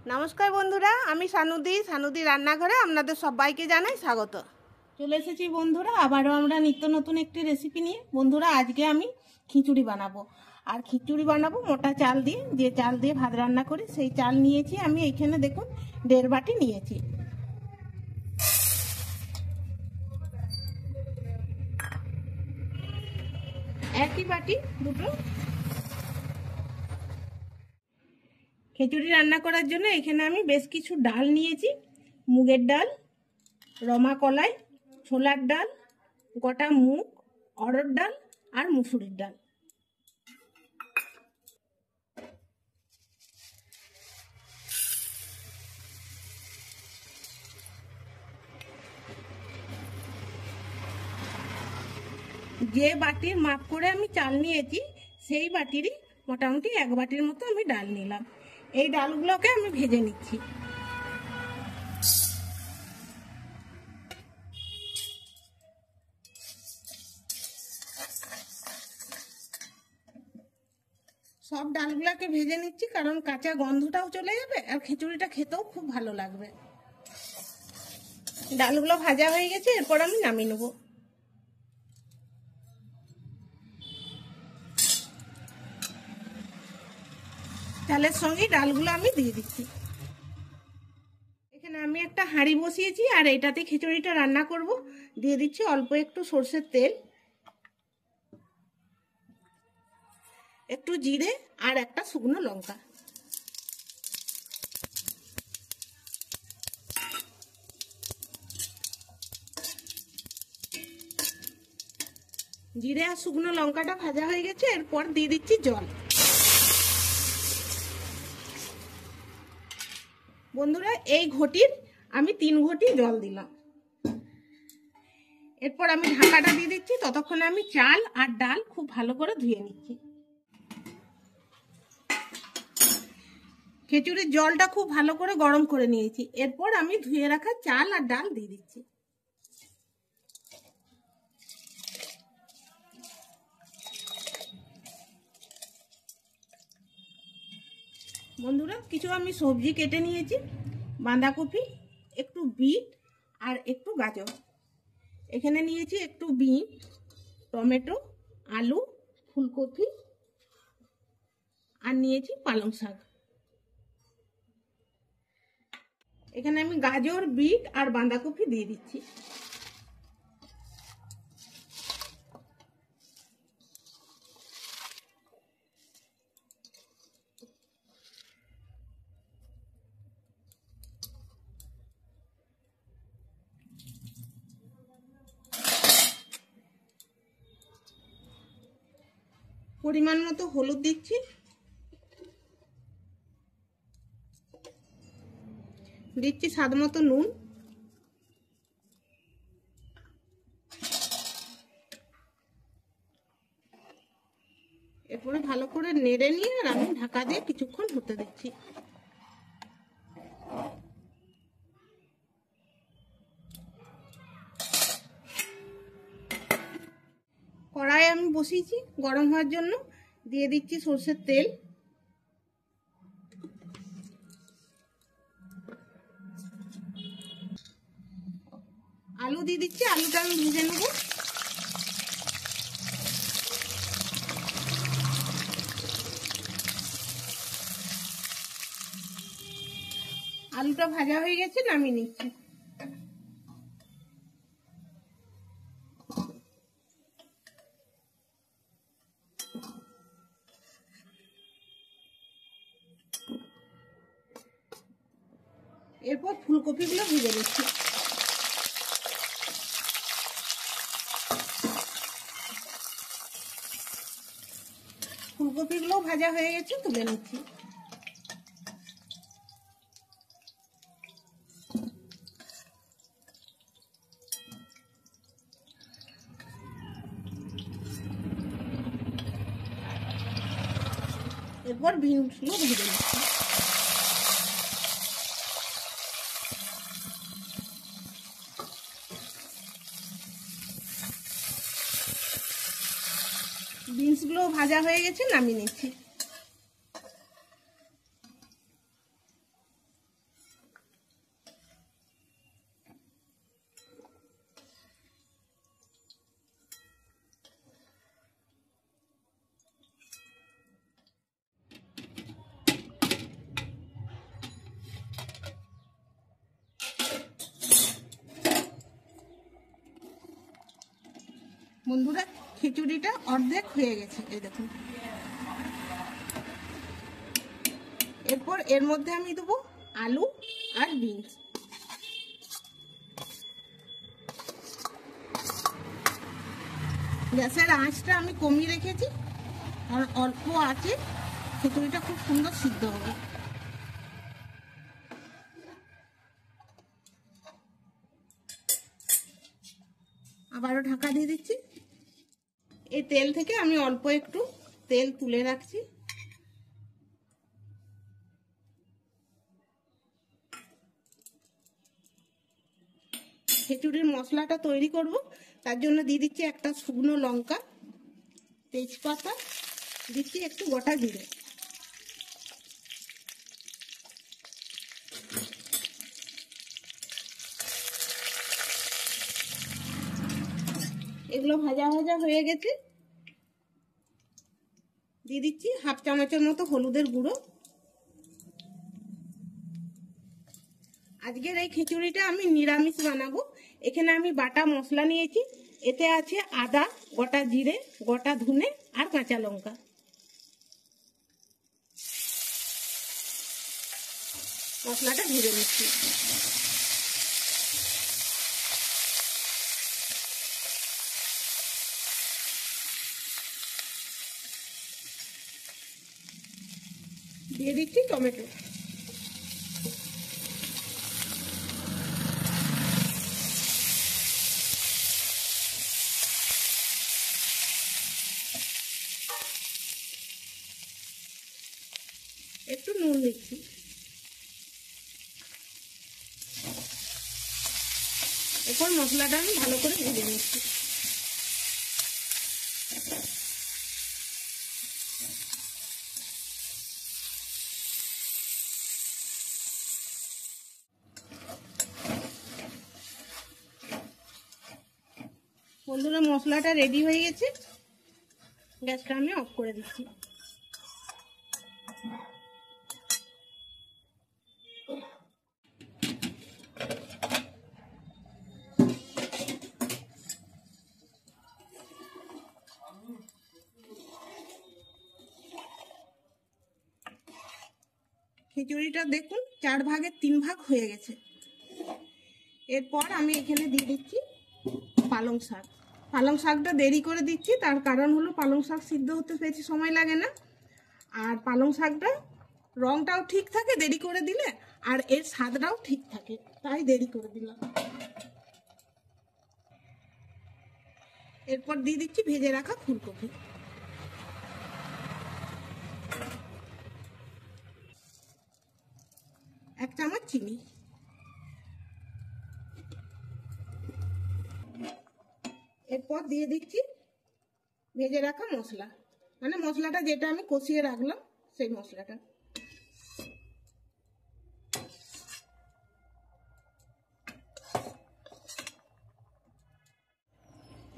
নমস্কার বন্ধুরা, আমি সানুদি রান্নাঘরে আপনাদের সবাইকে জানাই স্বাগত। চলে এসেছি বন্ধুরা আবারও আমরা নিত্য নতুন একটি রেসিপি নিয়ে। বন্ধুরা, আজকে আমি খিচুড়ি বানাবো। আর খিচুড়ি বানাবো মোটা চাল দিয়ে, যে চাল দিয়ে ভাত রান্না করি সেই চাল নিয়েছি আমি। এইখানে দেখুন 1.5 বাটি নিয়েছি। একই বাটি দুটো। খিচুড়ি রান্না করার জন্য এখানে আমি বেশ কিছু ডাল নিয়েছি। মুগের ডাল, রমা কলাই, ছোলার ডাল, গোটা মুগ, অড়হর ডাল আর মুসুরির ডাল। যে বাটির মাপ করে আমি চাল নিয়েছি সেই বাটিরই মোটামুটি 1 বাটির মতো আমি ডাল নিলাম। এই ডালগুলোকে আমি ভেজে নিচ্ছি। সব ডালগুলোকে ভেজে নিচ্ছি কারণ কাঁচা গন্ধটাও চলে যাবে আর খিচুড়িটা খেতেও খুব ভালো লাগবে। ডালগুলো ভাজা হয়ে গেছে, এরপর আমি নামিয়ে নেব। চালের সঙ্গে ডালগুলো আমি দিয়ে দিচ্ছি। এখানে আমি একটা হাঁড়ি বসিয়েছি আর এটাতে খিচুড়িটা রান্না করব। দিয়ে দিচ্ছি অল্প একটু সরষের তেল, একটু জিরে আর একটা শুকনো লঙ্কা। জিরে আর শুকনো লঙ্কাটা ভাজা হয়ে গেছে, এরপর দিয়ে দিচ্ছি জল। বন্ধুরা, এই ঘটির আমি 3 ঘটি জল দিলাম। এরপর আমি ঢাকাটা দিয়ে দিচ্ছি, ততক্ষণে আমি চাল আর ডাল খুব ভালো করে ধুয়ে নিচ্ছি। খিচুড়ির জলটা খুব ভালো করে গরম করে নিয়েছি। এরপর আমি ধুয়ে রাখা চাল আর ডাল দিয়ে দিচ্ছি। বন্ধুরা, কিছু আমি সবজি কেটে নিয়েছি। বাঁধাকপি, একটু বিট আর একটু গাজর। এখানে নিয়েছি একটু বিন, টমেটো, আলু, ফুলকপি আর নিয়েছি পালং শাক। এখানে আমি গাজর, বিট আর বাঁধাকপি দিয়ে দিচ্ছি। পরিমাণ মতো হলুদ দিচ্ছি, দিচ্ছি স্বাদ মতো নুন, এরপরে ভালো করে নেড়ে নিয়ে আর আমি ঢাকা দিয়ে কিছুক্ষণ হতে দিচ্ছি। কড়াই আমি বসিয়েছি গরম হওয়ার জন্য। দিয়ে দিচ্ছি সরষের তেল, আলু দিয়ে দিচ্ছি। আলুটা আমি ভেজে নেব। আলুটা ভাজা হয়ে গেছে, নামিয়ে নিচ্ছি। এরপর ফুলকপিগুলো ভেজে নিচ্ছি। ফুলকপিগুলো ভাজা হয়ে গেছে, তুলে নিচ্ছি। এরপর বিনসগুলো ভেজে নিচ্ছি। বিনসগুলো ভাজা হয়ে গেছে, নামিয়ে নিচ্ছি। বন্ধুরা খিচুড়িটা অর্ধেক হয়ে গেছে, এই দেখুন। এরপর এর মধ্যে আমি দেবো আলু আর বিনস। গ্যাসের আঁচটা আমি কমিয়ে রেখেছি, আর অল্প আছে খিচুড়িটা খুব সুন্দর সিদ্ধ হবে। আবারও ঢাকা দিয়ে দিচ্ছি। এই তেল থেকে আমি অল্প একটু তেল তুলে রাখছি। খিচুড়ির মশলাটা তৈরি করব, তার জন্য দিয়ে দিচ্ছি একটা শুকনো লঙ্কা, তেজপাতা, দিচ্ছি একটু গোটা জিরে। এগুলো ভাজা ভাজা হয়ে গেছে। দিয়ে দিচ্ছি হাফ চামচের মতো হলুদের গুঁড়ো। আজকের এই খিচুড়িটা আমি নিরামিষ বানাবো। এখানে আমি বাটা মশলা নিয়েছি, এতে আছে আদা, গোটা জিরে, গোটা ধনে আর কাঁচা লঙ্কা। মশলাটা ভেজে নিচ্ছি। দিয়ে দিচ্ছি টমেটো। একটু নুন দিচ্ছি। এরপর মশলাটা আমি ভালো করে ভেজে নিচ্ছি। বন্ধুরা মশলাটা রেডি হয়ে গেছে, গ্যাসটা আমি অফ করে দিচ্ছি। খিচুড়িটা দেখুন 4 ভাগের 3 ভাগ হয়ে গেছে। এরপর আমি এখানে দিয়ে দিচ্ছি পালং শাক। পালং শাকটা দেরি করে দিচ্ছি, তার কারণ হলো পালং শাক সিদ্ধ হতে বেশি সময় লাগে না, আর পালং শাকটা রংটাও ঠিক থাকে দেরি করে দিলে, আর এর স্বাদটাও ঠিক থাকে, তাই দেরি করে দিলাম। এরপর দিয়ে দিচ্ছি ভেজে রাখা ফুলকপি। এক চামচ চিনি। এরপর দিয়ে দিচ্ছি ভেজে রাখা মশলা, মানে মশলাটা যেটা আমি কষিয়ে রাখলাম সেই মশলাটা।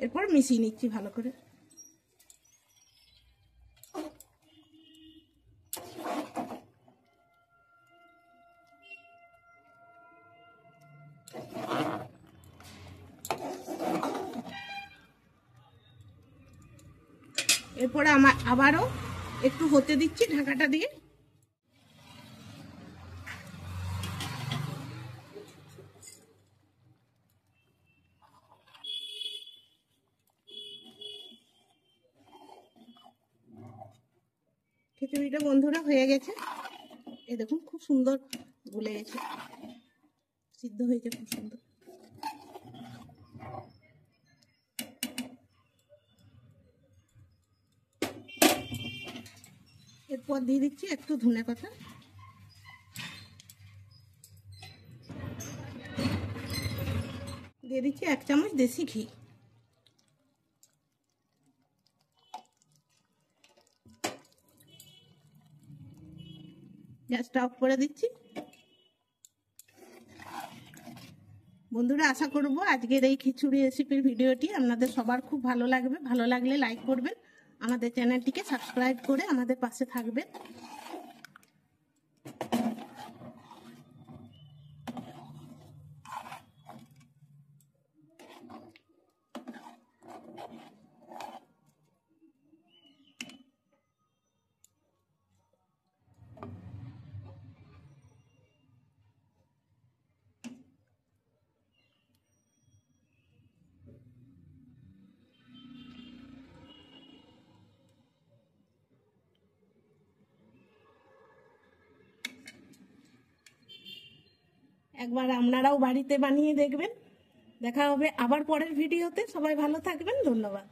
এরপর মিশিয়ে নিচ্ছি ভালো করে। এরপরে আবারও একটু হতে দিচ্ছি ঢাকাটা দিয়ে। খিচুড়িটা বন্ধুরা হয়ে গেছে, এই দেখুন খুব সুন্দর গলে গেছে, সিদ্ধ হয়েছে খুব সুন্দর। এরপর দিয়ে দিচ্ছি একটু ধনে পাতা, দিয়ে দিচ্ছি 1 চামচ দেশি ঘি। গ্যাসটা অফ করে দিচ্ছি। বন্ধুরা আশা করব আজকের এই খিচুড়ি রেসিপির ভিডিওটি আপনাদের সবার খুব ভালো লাগবে। ভালো লাগলে লাইক করবেন, আমাদের চ্যানেলটিকে সাবস্ক্রাইব করে আমাদের পাশে থাকবেন। একবার আপনারাও বাড়িতে বানিয়ে দেখবেন। দেখা হবে আবার পরের ভিডিওতে। সবাই ভালো থাকবেন, ধন্যবাদ।